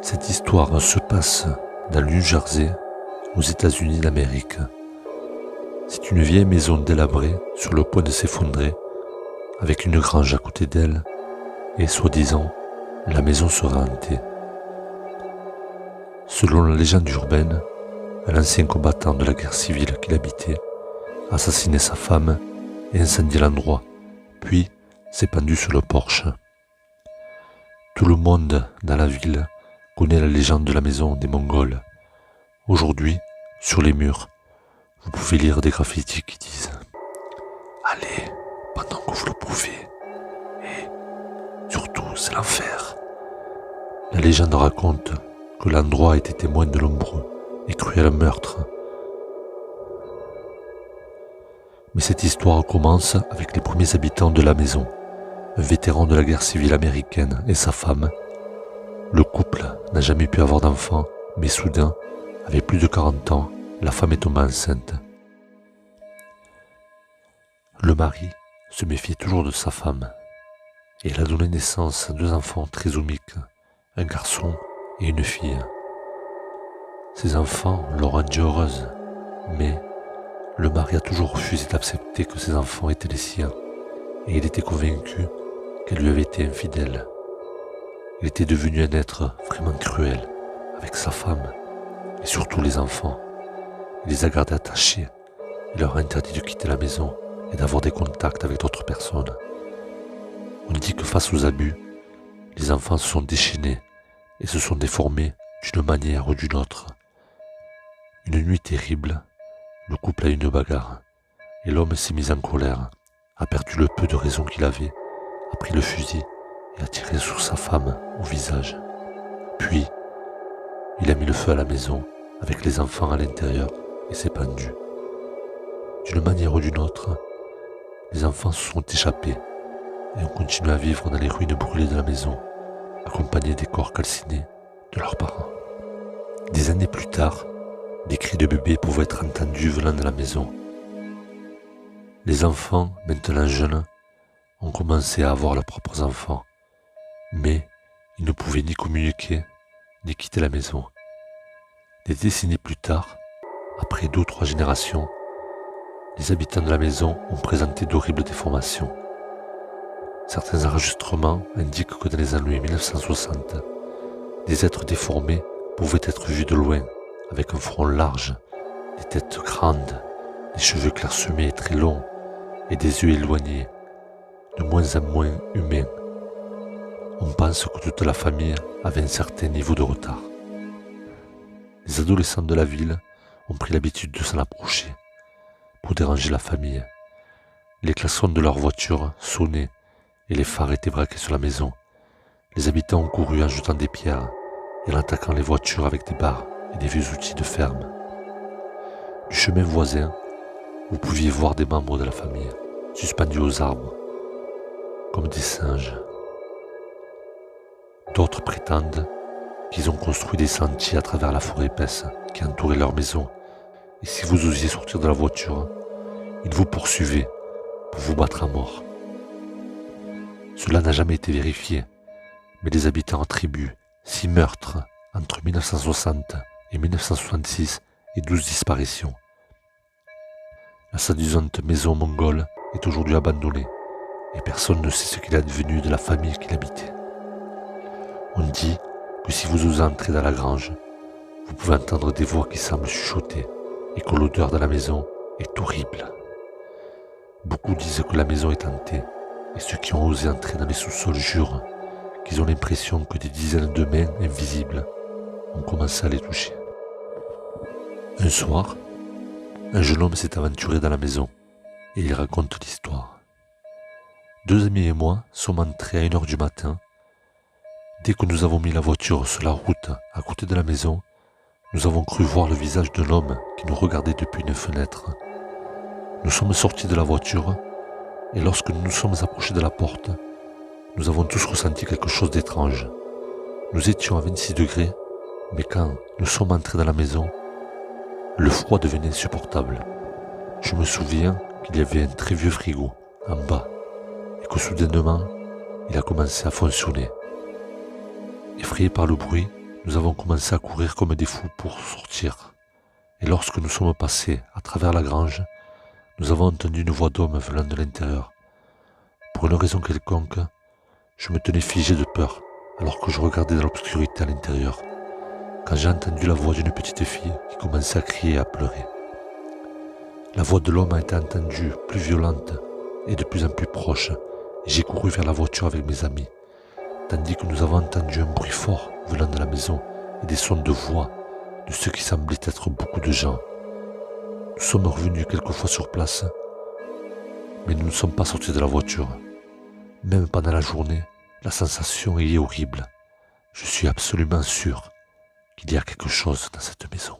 Cette histoire se passe dans le New Jersey, aux États-Unis d'Amérique. C'est une vieille maison délabrée sur le point de s'effondrer, avec une grange à côté d'elle, et soi-disant, la maison serait hantée. Selon la légende urbaine, un ancien combattant de la guerre civile qui l'habitait a assassiné sa femme et incendié l'endroit, puis s'est pendu sur le porche. Tout le monde dans la ville connaît la légende de la maison des Mongols. Aujourd'hui, sur les murs, vous pouvez lire des graffitis qui disent « Allez, pendant que vous le pouvez. Et surtout, c'est l'enfer. » La légende raconte que l'endroit a été témoin de nombreux et cruels meurtres. Mais cette histoire commence avec les premiers habitants de la maison, un vétéran de la guerre civile américaine et sa femme. Le couple n'a jamais pu avoir d'enfant, mais soudain, avec plus de 40 ans, la femme est tombée enceinte. Le mari se méfiait toujours de sa femme, et elle a donné naissance à 2 enfants trisomiques, un garçon et une fille. Ces enfants l'ont rendue heureuse, mais le mari a toujours refusé d'accepter que ses enfants étaient les siens, et il était convaincu qu'elle lui avait été infidèle. Il était devenu un être vraiment cruel avec sa femme et surtout les enfants. Il les a gardés attachés et leur a interdit de quitter la maison et d'avoir des contacts avec d'autres personnes. On dit que face aux abus, les enfants se sont déchaînés et se sont déformés d'une manière ou d'une autre. Une nuit terrible, le couple a eu une bagarre et l'homme s'est mis en colère, a perdu le peu de raison qu'il avait, a pris le fusil et a tiré sur sa femme au visage. Puis, il a mis le feu à la maison avec les enfants à l'intérieur et s'est pendu. D'une manière ou d'une autre, les enfants se sont échappés et ont continué à vivre dans les ruines brûlées de la maison, accompagnés des corps calcinés de leurs parents. Des années plus tard, des cris de bébés pouvaient être entendus venant de la maison. Les enfants, maintenant jeunes, ont commencé à avoir leurs propres enfants, mais ils ne pouvaient ni communiquer, ni quitter la maison. Des décennies plus tard, après 2 ou 3 générations, les habitants de la maison ont présenté d'horribles déformations. Certains enregistrements indiquent que dans les années 1960, des êtres déformés pouvaient être vus de loin, avec un front large, des têtes grandes, des cheveux clairsemés et très longs, et des yeux éloignés, de moins en moins humains. On pense que toute la famille avait un certain niveau de retard. Les adolescents de la ville ont pris l'habitude de s'en approcher pour déranger la famille. Les klaxons de leur voiture sonnaient et les phares étaient braqués sur la maison. Les habitants ont couru en jetant des pierres et en attaquant les voitures avec des barres et des vieux outils de ferme. Du chemin voisin, vous pouviez voir des membres de la famille suspendus aux arbres, comme des singes. D'autres prétendent qu'ils ont construit des sentiers à travers la forêt épaisse qui entourait leur maison, et si vous osiez sortir de la voiture, ils vous poursuivaient pour vous battre à mort. Cela n'a jamais été vérifié, mais les habitants attribuent 6 meurtres entre 1960 et 1966 et 12 disparitions. La soi-disante maison mongole est aujourd'hui abandonnée et personne ne sait ce qu'il est advenu de la famille qui l'habitait. On dit que si vous osez entrer dans la grange, vous pouvez entendre des voix qui semblent chuchoter et que l'odeur de la maison est horrible. Beaucoup disent que la maison est hantée et ceux qui ont osé entrer dans les sous-sols jurent qu'ils ont l'impression que des dizaines de mains invisibles ont commencé à les toucher. Un soir, un jeune homme s'est aventuré dans la maison et il raconte l'histoire. 2 amis et moi sommes entrés à 1h du matin. Dès que nous avons mis la voiture sur la route à côté de la maison, nous avons cru voir le visage d'un homme qui nous regardait depuis une fenêtre. Nous sommes sortis de la voiture et lorsque nous nous sommes approchés de la porte, nous avons tous ressenti quelque chose d'étrange. Nous étions à 26 degrés, mais quand nous sommes entrés dans la maison, le froid devenait insupportable. Je me souviens qu'il y avait un très vieux frigo en bas et que soudainement, il a commencé à fonctionner. Effrayés par le bruit, nous avons commencé à courir comme des fous pour sortir. Et lorsque nous sommes passés à travers la grange, nous avons entendu une voix d'homme venant de l'intérieur. Pour une raison quelconque, je me tenais figé de peur alors que je regardais dans l'obscurité à l'intérieur, quand j'ai entendu la voix d'une petite fille qui commençait à crier et à pleurer. La voix de l'homme a été entendue, plus violente et de plus en plus proche, et j'ai couru vers la voiture avec mes amis, tandis que nous avons entendu un bruit fort venant de la maison et des sons de voix de ce qui semblait être beaucoup de gens. Nous sommes revenus quelques fois sur place, mais nous ne sommes pas sortis de la voiture. Même pendant la journée, la sensation y est horrible. Je suis absolument sûr qu'il y a quelque chose dans cette maison.